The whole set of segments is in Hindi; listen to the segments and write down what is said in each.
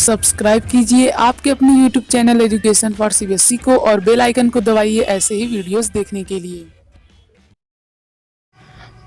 सब्सक्राइब कीजिए आपके अपने YouTube channel education for CBSE को और बेल आइकन को दबाइए ऐसे ही वीडियोस देखने के लिए।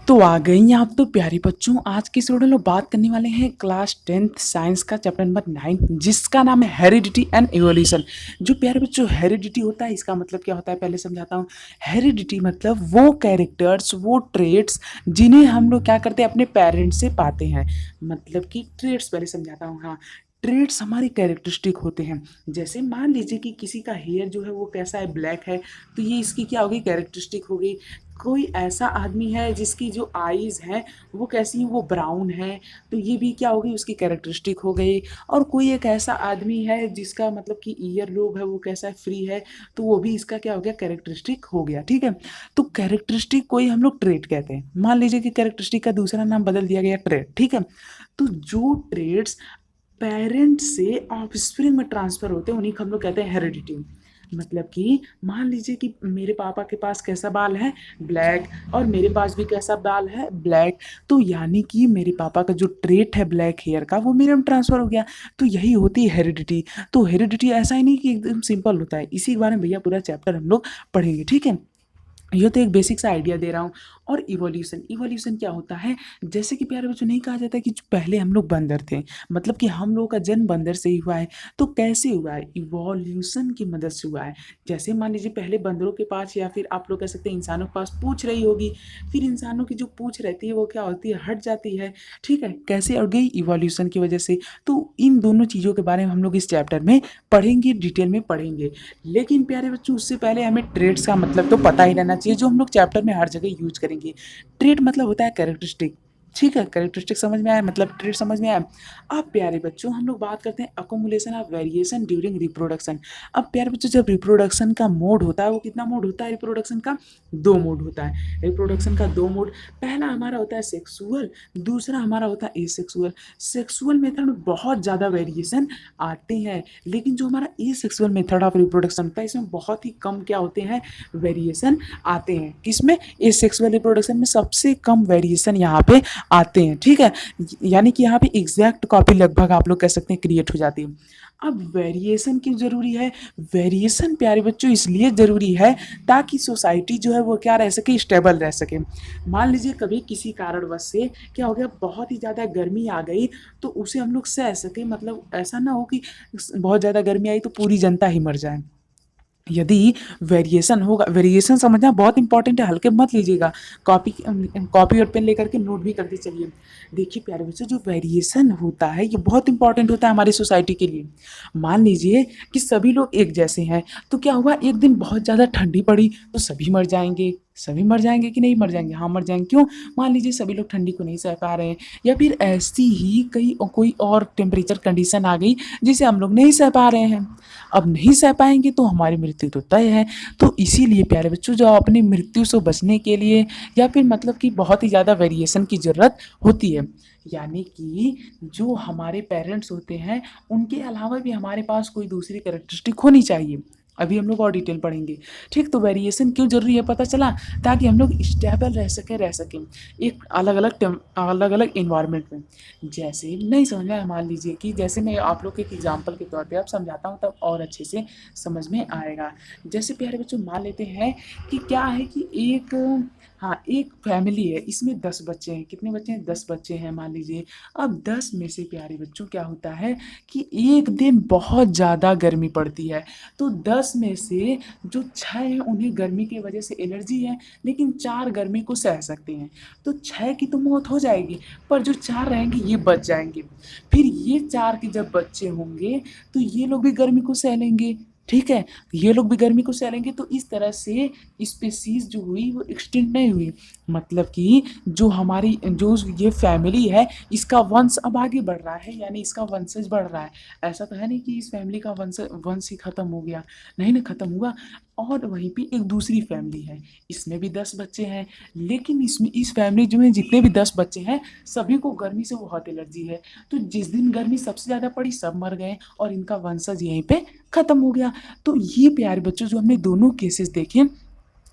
तो आ गई आप तो प्यारे बच्चों, आज की इस वीडियो में बात करने वाले हैं क्लास 10th साइंस का चैप्टर नंबर 9 जिसका नाम है हेरिडिटी एंड इवोल्यूशन। जो प्यारे बच्चों हेरिडिटी होता है इसका मतलब क्या होता है पहले समझाता हूँ। हेरिडिटी मतलब वो कैरेक्टर्स, वो ट्रेड्स जिन्हें हम लोग क्या करते हैं अपने पेरेंट्स से पाते हैं। मतलब कि ट्रेड्स पहले समझाता हूँ। हाँ, ट्रेड्स हमारी कैरेक्टरिस्टिक होते हैं। जैसे मान लीजिए कि किसी का हेयर जो है वो कैसा है, ब्लैक है, तो ये इसकी क्या होगी, कैरेक्टरिस्टिक हो गई। कोई ऐसा आदमी है जिसकी जो आईज़ हैं वो कैसी हैं, वो ब्राउन है, तो ये भी क्या होगी, उसकी कैरेक्टरिस्टिक हो गई। और कोई एक ऐसा आदमी है जिसका मतलब कि ईयर लोब है वो कैसा है, फ्री है, तो वो भी इसका क्या हो गया, कैरेक्टरिस्टिक हो गया। ठीक है, तो कैरेक्टरिस्टिक कोई हम लोग ट्रेड कहते हैं। मान लीजिए कि कैरेक्टरिस्टिक का दूसरा नाम बदल दिया गया ट्रेड। ठीक है, तो जो ट्रेड्स पेरेंट से ऑफस्प्रिंग में ट्रांसफर होते हैं उन्हीं को हम लोग कहते हैं हेरिडिटी। मतलब कि मान लीजिए कि मेरे पापा के पास कैसा बाल है, ब्लैक, और मेरे पास भी कैसा बाल है, ब्लैक, तो यानी कि मेरे पापा का जो ट्रेट है ब्लैक हेयर का वो मेरे में ट्रांसफर हो गया। तो यही होती है हेरिडिटी। तो हेरिडिटी ऐसा ही नहीं कि एकदम सिंपल होता है, इसी के बारे में भैया पूरा चैप्टर हम लोग पढ़ेंगे। ठीक है, ये तो एक बेसिक सा आइडिया दे रहा हूँ। और इवोल्यूशन, इवोल्यूशन क्या होता है, जैसे कि प्यारे बच्चों नहीं कहा जाता कि पहले हम लोग बंदर थे, मतलब कि हम लोगों का जन्म बंदर से ही हुआ है। तो कैसे हुआ है, इवोल्यूशन की मदद से हुआ है। जैसे मान लीजिए पहले बंदरों के पास या फिर आप लोग कह सकते हैं इंसानों के पास पूंछ रही होगी, फिर इंसानों की जो पूंछ रहती है वो क्या होती है, हट जाती है। ठीक है, कैसे और गई, इवोल्यूशन की वजह से। तो इन दोनों चीज़ों के बारे में हम लोग इस चैप्टर में पढ़ेंगे, डिटेल में पढ़ेंगे। लेकिन प्यारे बच्चों उससे पहले हमें ट्रेड्स का मतलब तो पता ही रहना चाहिए, जो हम लोग चैप्टर में हर जगह यूज करेंगे। ट्रेड मतलब होता है कैरेक्टरिस्टिक। ठीक है, कैरेक्टरिस्टिक समझ में आया, मतलब ट्रेड समझ में आया। अब प्यारे बच्चों हम लोग बात करते हैं accumulation of variation during reproduction. अब प्यारे बच्चों जब रिप्रोडक्शन का मोड होता है वो कितना मोड होता है, रिप्रोडक्शन का दो मोड होता है। रिप्रोडक्शन का दो मोड, पहला हमारा होता है सेक्सुअल, दूसरा हमारा होता है एसेक्सुअल। सेक्सुअल मेथड में बहुत ज़्यादा वेरिएशन आते हैं, लेकिन जो हमारा एसेक्सुअल मेथड ऑफ रिप्रोडक्शन होता है इसमें बहुत ही कम क्या होते हैं, वेरिएशन आते हैं। किसमें, एसेक्सुअल रिप्रोडक्शन में सबसे कम वेरिएशन यहाँ पे आते हैं। ठीक है, यानी कि यहाँ पे एग्जैक्ट कॉपी लगभग आप लोग कह सकते हैं क्रिएट हो जाती है। अब वेरिएशन क्यों जरूरी है, वेरिएशन प्यारे बच्चों इसलिए जरूरी है ताकि सोसाइटी जो है वो क्या रह सके, स्टेबल रह सके। मान लीजिए कभी किसी कारणवश से क्या हो गया, बहुत ही ज़्यादा गर्मी आ गई, तो उसे हम लोग सह सके, मतलब ऐसा ना हो कि बहुत ज़्यादा गर्मी आई तो पूरी जनता ही मर जाए। यदि वेरिएशन होगा, वेरिएशन समझना बहुत इंपॉर्टेंट है, हल्के मत लीजिएगा। कॉपी कॉपी और पेन लेकर के नोट भी करते चलिए। देखिए प्यारे बच्चों जो वेरिएशन होता है ये बहुत इंपॉर्टेंट होता है हमारी सोसाइटी के लिए। मान लीजिए कि सभी लोग एक जैसे हैं, तो क्या हुआ, एक दिन बहुत ज़्यादा ठंडी पड़ी तो सभी मर जाएंगे। सभी मर जाएंगे कि नहीं मर जाएंगे, हाँ मर जाएंगे। क्यों, मान लीजिए सभी लोग ठंडी को नहीं सह पा रहे हैं, या फिर ऐसी ही कई कोई और टेम्परेचर कंडीशन आ गई जिसे हम लोग नहीं सह पा रहे हैं। अब नहीं सह पाएंगे तो हमारी मृत्यु तो तय है। तो इसीलिए प्यारे बच्चों जो अपनी मृत्यु से बचने के लिए या फिर मतलब कि बहुत ही ज़्यादा वेरिएशन की ज़रूरत होती है। यानी कि जो हमारे पेरेंट्स होते हैं उनके अलावा भी हमारे पास कोई दूसरी कैरेक्टरिस्टिक होनी चाहिए। अभी हम लोग और डिटेल पढ़ेंगे। ठीक, तो वेरिएशन क्यों जरूरी है पता चला, ताकि हम लोग स्टेबल रह सकें एक अलग अलग इन्वायरमेंट में। जैसे नहीं समझ में आया, मान लीजिए कि जैसे मैं आप लोग के एक एग्जाम्पल के तौर पे अब समझाता हूँ तब और अच्छे से समझ में आएगा। जैसे प्यारे बच्चों मान लेते हैं कि क्या है कि एक, हाँ एक फैमिली है, इसमें 10 बच्चे हैं। कितने बच्चे हैं, 10 बच्चे हैं मान लीजिए। अब 10 में से प्यारे बच्चों क्या होता है कि एक दिन बहुत ज़्यादा गर्मी पड़ती है, तो 10 में से जो 6 हैं उन्हें गर्मी की वजह से एलर्जी है, लेकिन 4 गर्मी को सह सकते हैं। तो 6 की तो मौत हो जाएगी, पर जो 4 रहेंगे ये बच जाएंगे। फिर ये 4 के जब बच्चे होंगे तो ये लोग भी गर्मी को सह लेंगे। ठीक है, ये लोग भी गर्मी को सह लेंगे। तो इस तरह से स्पेसीज जो हुई वो एक्सटिंक्ट नहीं हुई, मतलब कि जो हमारी जो ये फैमिली है इसका वंश अब आगे बढ़ रहा है, यानी इसका वंशज बढ़ रहा है। ऐसा तो है नहीं कि इस फैमिली का वंश ही खत्म हो गया, नहीं ना, खत्म हुआ। और वहीं पे एक दूसरी फैमिली है, इसमें भी 10 बच्चे हैं, लेकिन इसमें इस फैमिली में जितने भी 10 बच्चे हैं सभी को गर्मी से बहुत एलर्जी है। तो जिस दिन गर्मी सबसे ज़्यादा पड़ी सब मर गए और इनका वंशज यहीं पे खत्म हो गया। तो ये प्यारे बच्चों जो हमने दोनों केसेस देखे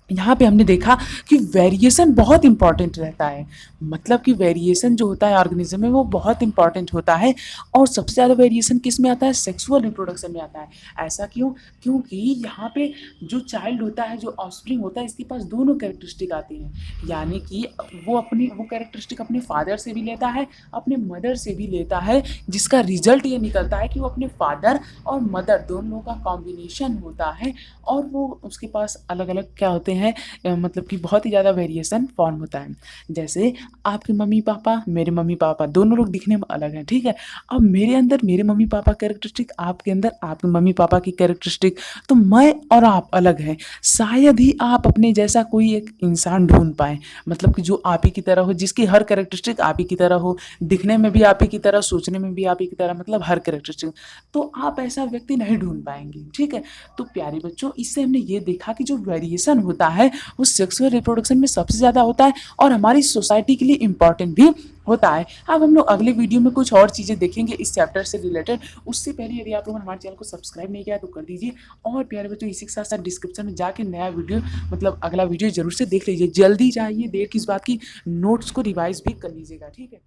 यहाँ पे हमने देखा कि वेरिएशन बहुत इंपॉर्टेंट रहता है। मतलब कि वेरिएशन जो होता है ऑर्गेनिज्म में वो बहुत इंपॉर्टेंट होता है, और सबसे ज़्यादा वेरिएशन किस में आता है? सेक्सुअल रिप्रोडक्शन में आता है। ऐसा क्यों? क्योंकि यहाँ पे जो चाइल्ड होता है, जो ऑफस्प्रिंग होता है, इसके पास दोनों कैरेक्टरिस्टिक आती हैं। यानी कि वो कैरेक्टरिस्टिक अपने फादर से भी लेता है, अपने मदर से भी लेता है, जिसका रिजल्ट ये निकलता है कि वो अपने फादर और मदर दोनों का कॉम्बिनेशन होता है, और वो उसके पास अलग अलग क्या होते हैं, मतलब कि बहुत ही ज़्यादा वेरिएशन फॉर्म होता है। जैसे आपके मम्मी पापा, मेरे मम्मी पापा, दोनों लोग दिखने में अलग हैं, ठीक है। अब मेरे अंदर मेरे मम्मी पापा कैरेक्टरिस्टिक, आपके अंदर आपके मम्मी पापा की कैरेक्टरिस्टिक, तो मैं और आप अलग हैं। शायद ही आप अपने जैसा कोई एक इंसान ढूंढ पाए, मतलब कि जो आप ही की तरह हो, जिसकी हर कैरेक्टरिस्टिक आप ही की तरह हो, दिखने में भी आप ही की तरह, सोचने में भी आप ही की तरह, मतलब हर कैरेक्टरिस्टिक। तो आप ऐसा व्यक्ति नहीं ढूंढ पाएंगे, ठीक है। तो प्यारे बच्चों, इससे हमने ये देखा कि जो वेरिएशन होता है वो सेक्सुअल रिप्रोडक्शन में सबसे ज़्यादा होता है, और हमारी सोसाइटी के लिए इम्पॉर्टेंट भी होता है। अब हम लोग अगले वीडियो में कुछ और चीज़ें देखेंगे इस चैप्टर से रिलेटेड। उससे पहले यदि आप लोगों ने हमारे चैनल को सब्सक्राइब नहीं किया तो कर दीजिए, और प्यारे बच्चों इसी के साथ साथ डिस्क्रिप्शन में जाके नया वीडियो, मतलब अगला वीडियो जरूर से देख लीजिए। जल्दी चाहिए, देर किस बात की, नोट्स को रिवाइज भी कर लीजिएगा, ठीक है।